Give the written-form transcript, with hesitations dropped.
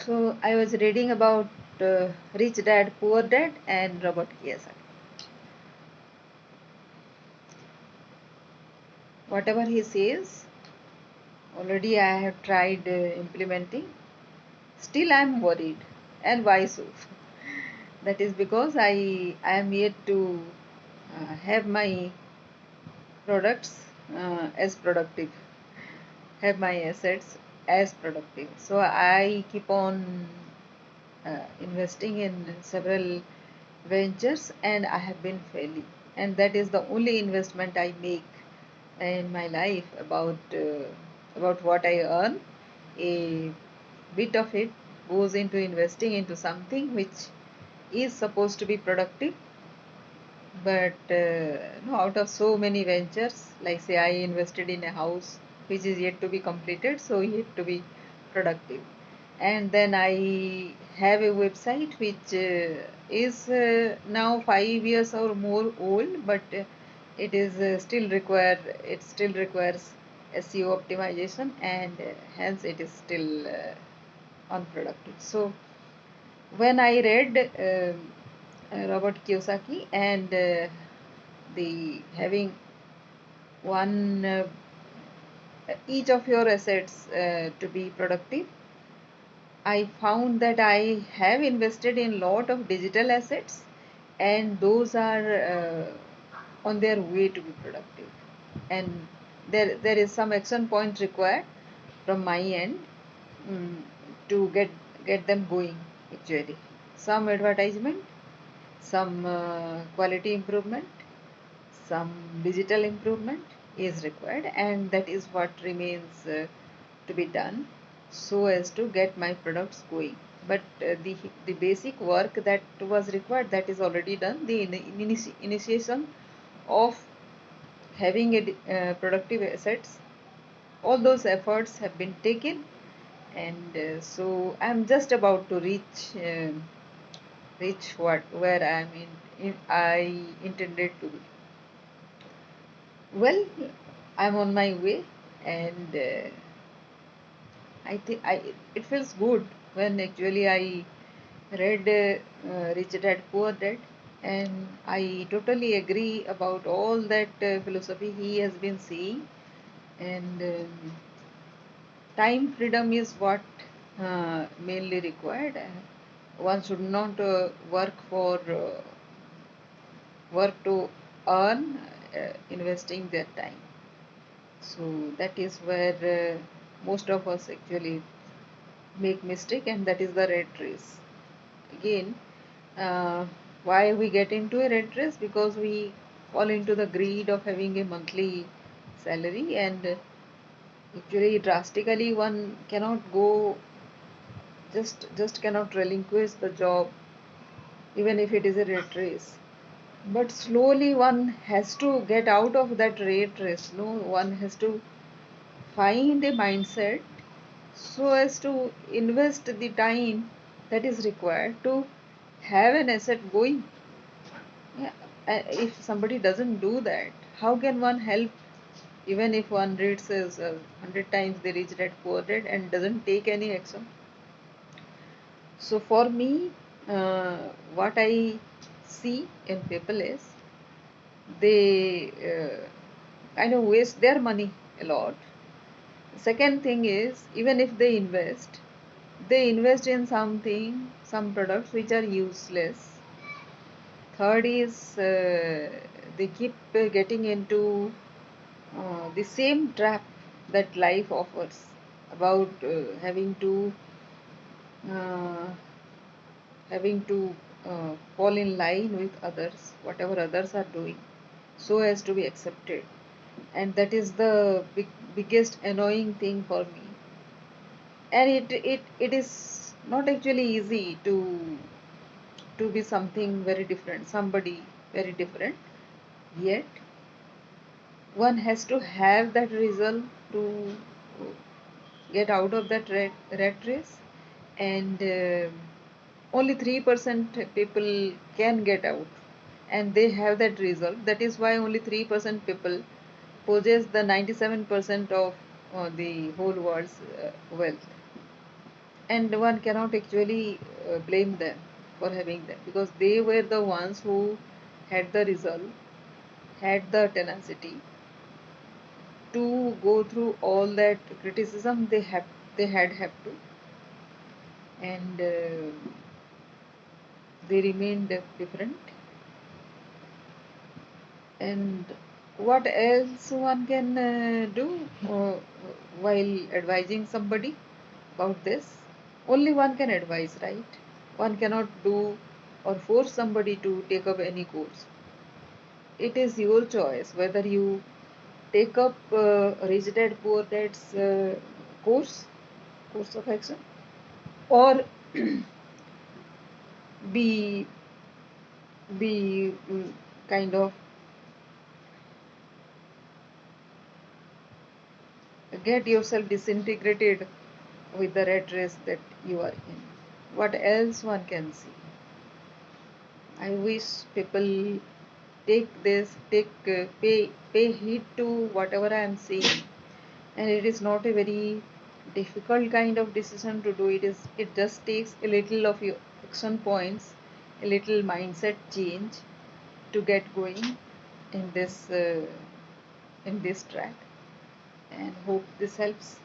So I was reading about Rich Dad Poor Dad and Robert Kiyosaki. Whatever he says, already I have tried implementing. Still I am worried. And why so? That is because I am yet to have my products as productive, have my assets as productive. So I keep on investing in several ventures and I have been failing. And that is the only investment I make in my life. About what I earn, a bit of it goes into investing into something which is supposed to be productive. But no, out of so many ventures, like say I invested in a house which is yet to be completed, so yet to be productive. And then I have a website which is now 5 years or more old, but it still requires SEO optimization, and hence it is still unproductive. So when I read Robert Kiyosaki and the having one each of your assets to be productive, I found that I have invested in lot of digital assets, and those are on their way to be productive. And there is some action point required from my end, mm, to get them going. Actually, some advertisement, some quality improvement, some digital improvement is required, and that is what remains to be done so as to get my products going. But the basic work that was required, that is already done. The initiation of having a productive assets, all those efforts have been taken, and so I'm just about to reach what where I intended to be. Well, I'm on my way, and I think it feels good when actually I read Rich Dad Poor Dad, and I totally agree about all that philosophy he has been saying. And time freedom is what mainly required. One should not work to earn, investing their time. So that is where most of us actually make mistake, and that is the red race. Again, uh, why we get into a red race? Because we fall into the greed of having a monthly salary, and actually drastically one cannot go, just cannot relinquish the job even if it is a red race. But slowly one has to get out of that red race. No, one has to find a mindset so as to invest the time that is required to have an asset going. Yeah. If somebody doesn't do that, how can one help? Even if one reads as 100 times the rich dad poor dad and doesn't take any action. So for me, uh, what I see in people is they kind of waste their money a lot. Second thing is, even if they invest in something, some products which are useless. Third is they keep getting into the same trap that life offers about uh, having to fall in line with others, whatever others are doing, so as to be accepted. And that is the biggest annoying thing for me. And it is not actually easy to be something very different, somebody very different. Yet one has to have that resolve to get out of that rat race, and only 3% people can get out, and they have that resolve. That is why only 3% people possess the 97% of the whole world's wealth. and one cannot actually blame them for having them, because they were the ones who had the resolve, had the tenacity to go through all that criticism they had to, and they remained different. And what else one can do while advising somebody about this? Only one can advise, right? One cannot do or force somebody to take up any course. It is your choice whether you take up Rich Dad Poor Dad's course of action, or be kind of get yourself disintegrated with the red race that you are in. What else one can see? I wish people pay heed to whatever I am saying, and it is not a very difficult kind of decision to do. It just takes a little of your action points, a little mindset change to get going in this track, and hope this helps.